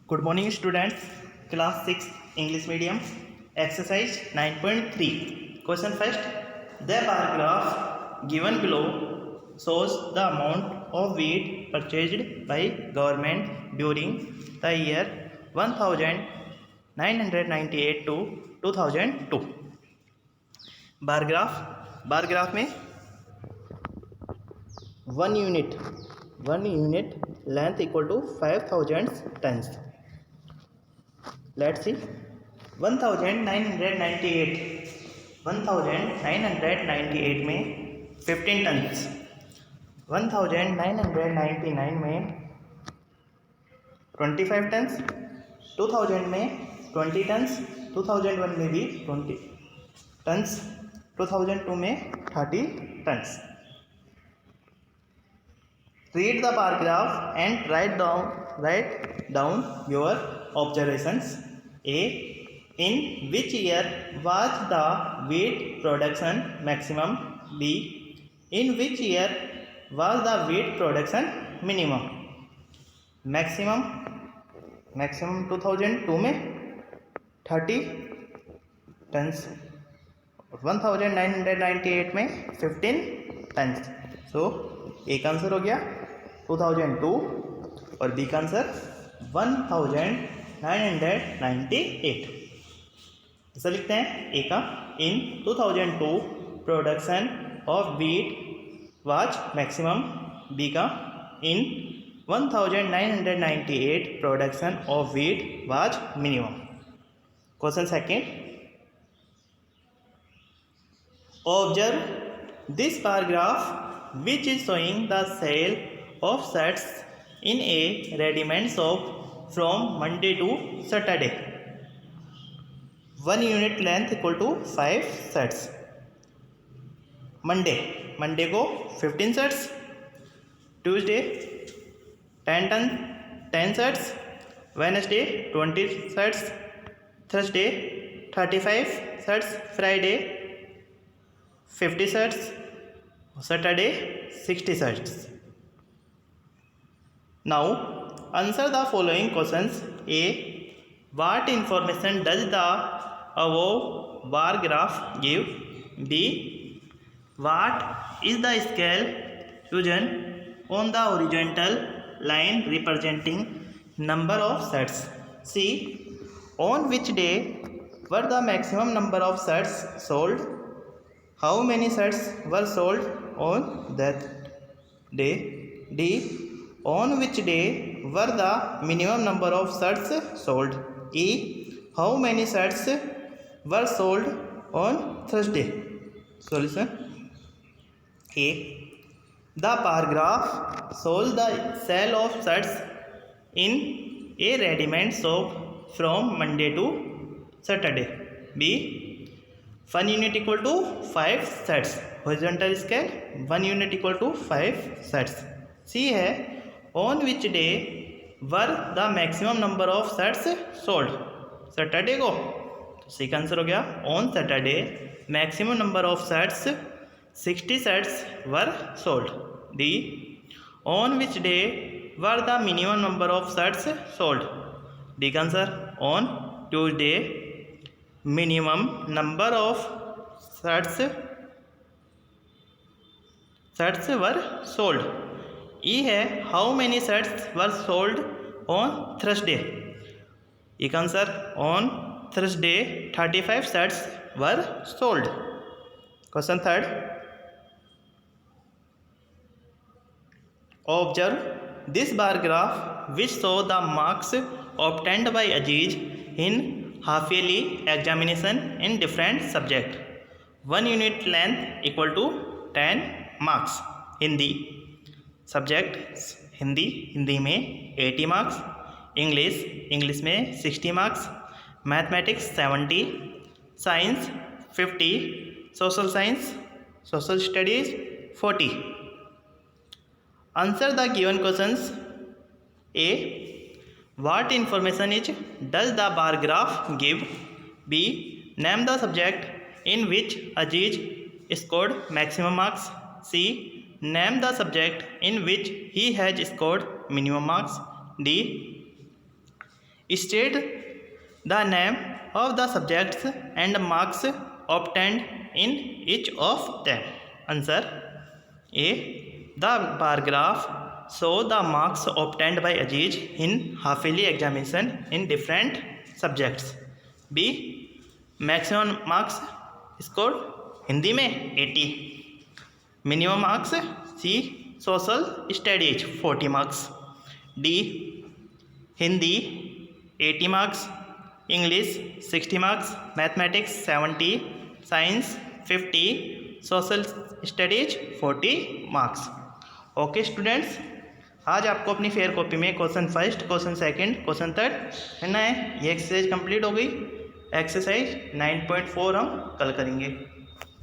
Good morning students, class 6 English medium, exercise 9.3. Question first. The bar graph given below shows the amount of wheat purchased by government during the year 1998 to 2002. Bar graph में one unit length equal to 5000 tons. Let's see 1998 में 15 turns, 1999 में 25 turns, 2000 में 20 turns, 2001 में भी 20 turns, 2002 में 30 turns. Read the bar graph and write down your observations. A. In which year was the wheat production maximum? B. In which year was the wheat production minimum? Maximum 2002 में 30 turns, 1998 में 15 turns. सो ए का answer हो गया 2002 और B का answer 1998. ऐसा लिखते हैं ए का. In 2002 production of wheat was maximum. B का in 1998 production of wheat was minimum. Question second. Observe this bar graph which is showing the sale of shirts in a ready-made shop from Monday to Saturday. 1 unit length equal to 5 shirts. Monday को 15 shirts, Tuesday 10 shirts, Wednesday 20 shirts, Thursday 35 shirts, Friday 50 shirts, Saturday 60 shirts. Now answer the following questions. A. What information does the above bar graph give? B. What is the scale chosen on the horizontal line representing number of shirts? C. On which day were the maximum number of shirts sold? How many shirts were sold on that day? D. On which day were the minimum number of shirts sold? E. How many shirts were sold on Thursday? Solution. A. The bar graph shows the sale of shirts in a ready-made shop from Monday to Saturday. B. 1 unit equal to 5 shirts. Horizontal scale 1 unit equal to 5 shirts. C है on which day were the maximum number of shirts sold? Saturday को C का answer हो गया on Saturday maximum number of shirts 60 shirts were sold. D. On which day were the minimum number of shirts sold? D का answer on Tuesday minimum number of shirts were sold. E है how many shirts were sold on Thursday? E का answer on Thursday 35 shirts were sold. Question third. Observe this bar graph which show the marks obtained by Aziz in half-yearly examination in different subject. 1 unit length equal to 10 marks. Hindi subject Hindi में 80 marks, English में 60 marks, mathematics 70, science 50, social studies 40. Answer the given questions. A. What information does the bar graph give? B. Name the subject in which Aziz scored maximum marks. C. Name the subject in which he has scored minimum marks. D. State the name of the subjects and marks obtained in each of them. Answer A, the paragraph show the marks obtained by Aziz in half yearly examination in different subjects. B, maximum marks score Hindi में 80, minimum marks C social studies 40 marks, D Hindi 80 marks, English 60 marks, mathematics 70, science 50, social studies 40 marks. Okay students, आज आपको अपनी fair copy में question first, question second, question third करना है। ये exercise complete हो गई। एक्सरसाइज 9.4 हम कल करेंगे।